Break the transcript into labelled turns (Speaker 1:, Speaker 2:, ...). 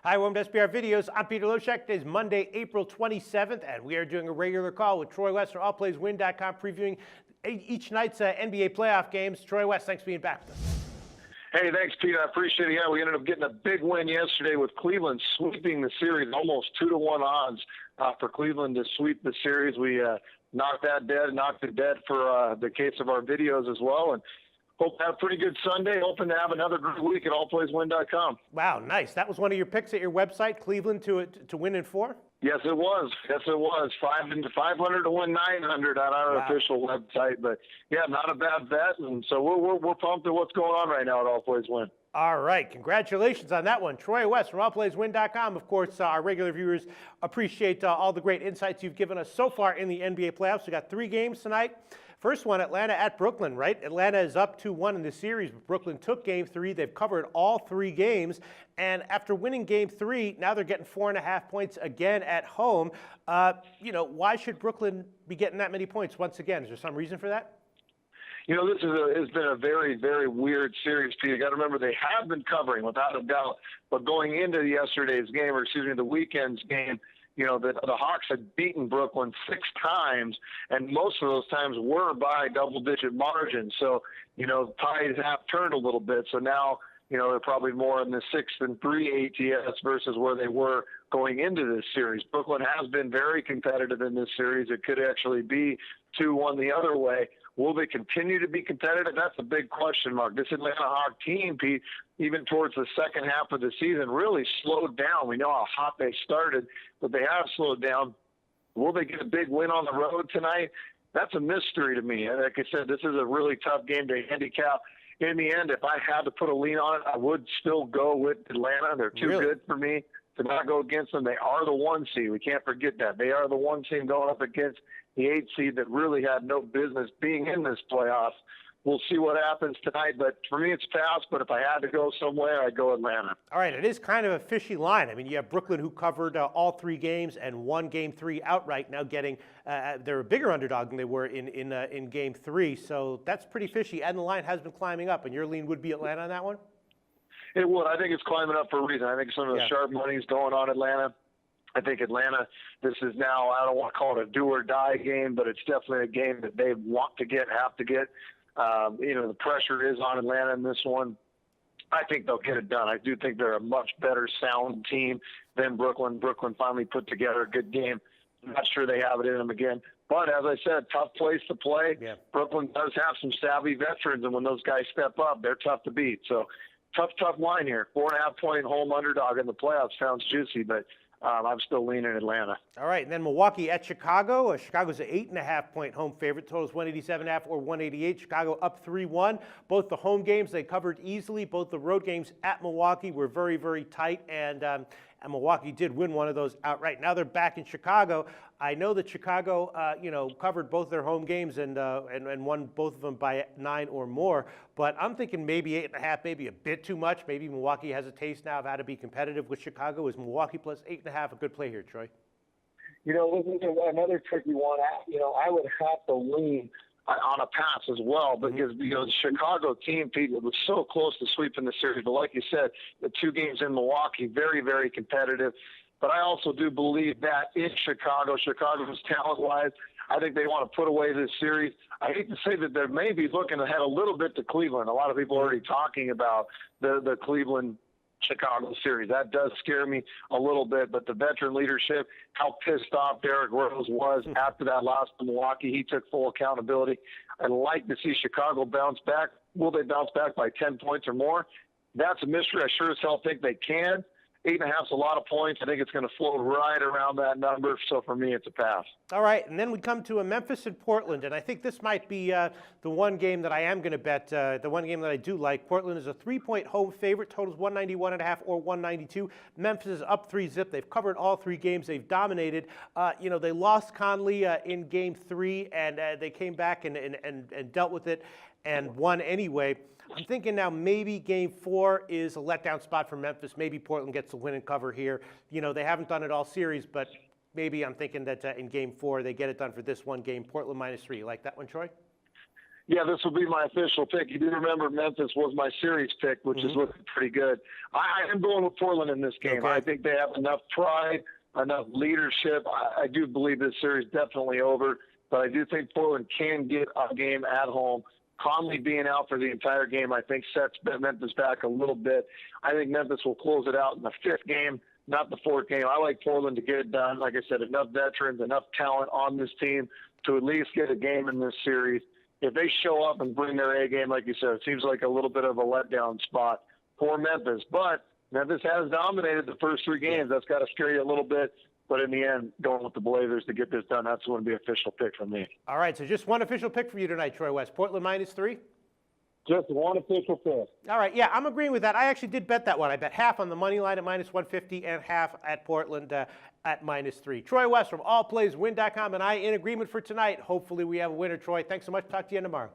Speaker 1: Hi, welcome to SBR Videos. I'm Peter Loshek. Today's Monday, April 27th, and we are doing a regular call with Troy West from AllPlaysWin.com, previewing each night's NBA playoff games. Troy West, thanks for being back with us.
Speaker 2: Hey, thanks, Pete. I appreciate it. Yeah, we ended up getting a big win yesterday with Cleveland sweeping the series, almost 2-1 odds for Cleveland to sweep the series. We knocked it dead for the case of our videos as well, and hope to have a pretty good Sunday. Hoping to have another great week at allplayswin.com.
Speaker 1: Wow, nice. That was one of your picks at your website, Cleveland to win in 4?
Speaker 2: Yes, it was. 500 to win 900 on our official website. But yeah, not a bad bet. And so we're pumped at what's going on right now at All Plays Win.
Speaker 1: All right, congratulations on that one. Troy West from AllPlaysWin.com. Of course, our regular viewers appreciate all the great insights you've given us so far in the NBA playoffs. We got 3 games tonight. First one, Atlanta at Brooklyn, right? Atlanta is up 2-1 in the series, but Brooklyn took Game 3. They've covered all 3 games, and after winning Game 3, now they're getting 4.5 points again at home. Why should Brooklyn be getting that many points once again? Is there some reason for that?
Speaker 2: You know, this has been a very, very weird series, Pete. You got to remember they have been covering without a doubt, but going into yesterday's game, or excuse me, the weekend's game, you know, the Hawks had beaten Brooklyn 6 times, and most of those times were by double-digit margins. So, you know, tides have turned a little bit. So now, you know, they're probably more in the 6-3 ATS versus where they were going into this series. Brooklyn has been very competitive in this series. It could actually be 2-1 the other way. Will they continue to be competitive? That's a big question mark. This Atlanta Hawk team, Pete, even towards the second half of the season, really slowed down. We know how hot they started, but they have slowed down. Will they get a big win on the road tonight? That's a mystery to me. And like I said, this is a really tough game to handicap. In the end, if I had to put a lean on it, I would still go with Atlanta. They're too good for me to not go against them. They are the 1 seed. We can't forget that. They are the 1 seed going up against the 8 seed that really had no business being in this playoffs. We'll see what happens tonight, but for me it's pass, but if I had to go somewhere, I'd go Atlanta.
Speaker 1: All right, it is kind of a fishy line. I mean, you have Brooklyn who covered all 3 games and won Game 3 outright, now getting, they're a bigger underdog than they were in Game 3, so that's pretty fishy, and the line has been climbing up, and your lean would be Atlanta on that one?
Speaker 2: It would. I think it's climbing up for a reason. I think some of the sharp money is going on Atlanta. I think Atlanta, this is now, I don't want to call it a do-or-die game, but it's definitely a game that they want to get, have to get. The pressure is on Atlanta in this one. I think they'll get it done. I do think they're a much better sound team than Brooklyn. Brooklyn finally put together a good game. I'm not sure they have it in them again. But as I said, tough place to play. Yeah. Brooklyn does have some savvy veterans, and when those guys step up, they're tough to beat. So tough line here. 4.5-point home underdog in the playoffs sounds juicy, but I'm still leaning Atlanta.
Speaker 1: All right, and then Milwaukee at Chicago. Chicago's an 8.5-point home favorite. Totals 187.5 or 188. Chicago up 3-1. Both the home games they covered easily. Both the road games at Milwaukee were very, very tight, and Milwaukee did win one of those outright. Now they're back in Chicago. I know that Chicago, covered both their home games and won both of them by 9 or more. But I'm thinking maybe 8.5, maybe a bit too much. Maybe Milwaukee has a taste now of how to be competitive with Chicago. Is Milwaukee plus 8.5 a good play here, Troy?
Speaker 2: You know, this is another tricky one. I would have to lean on a pass as well, because the Chicago team, Pete, was so close to sweeping the series. But like you said, the 2 games in Milwaukee, very, very competitive. But I also do believe that in Chicago's talent-wise, I think they want to put away this series. I hate to say that they may be looking ahead a little bit to Cleveland. A lot of people are already talking about the Cleveland-Chicago series. That does scare me a little bit, but the veteran leadership, how pissed off Derrick Rose was after that loss to Milwaukee, he took full accountability. I'd like to see Chicago bounce back. Will they bounce back by 10 points or more? That's a mystery. I sure as hell think they can. 8.5 is a lot of points. I think it's going to float right around that number. So for me, it's a pass.
Speaker 1: All right, and then we come to a Memphis and Portland, and I think this might be the one game that I am going to bet, the one game that I do like. Portland is a 3-point home favorite. Totals 191.5 or 192. Memphis is up 3-zip. They've covered all 3 games. They've dominated. They lost Conley in Game 3, and they came back and dealt with it and won anyway. I'm thinking now maybe Game 4 is a letdown spot for Memphis. Maybe Portland gets the win and cover here. They haven't done it all series, but maybe I'm thinking that in Game 4 they get it done for this one game. Portland -3. You like that one, Troy?
Speaker 2: Yeah, this will be my official pick. You do remember Memphis was my series pick, which is looking pretty good. I am going with Portland in this game.
Speaker 1: Okay.
Speaker 2: I think they have enough pride, enough leadership. I do believe this series is definitely over, but I do think Portland can get a game at home. Conley being out for the entire game, I think, sets Memphis back a little bit. I think Memphis will close it out in the fifth game, not the fourth game. I like Portland to get it done. Like I said, enough veterans, enough talent on this team to at least get a game in this series. If they show up and bring their A game, like you said, it seems like a little bit of a letdown spot for Memphis. But Memphis has dominated the first three games. That's got to scare you a little bit. But in the end, going with the Blazers to get this done, that's going to be an official pick for me.
Speaker 1: All right, so just one official pick for you tonight, Troy West. Portland -3?
Speaker 2: Just one official pick.
Speaker 1: All right, yeah, I'm agreeing with that. I actually did bet that one. I bet half on the money line at -150 and half at Portland at -3. Troy West from allplayswin.com and I in agreement for tonight. Hopefully we have a winner, Troy. Thanks so much. Talk to you tomorrow.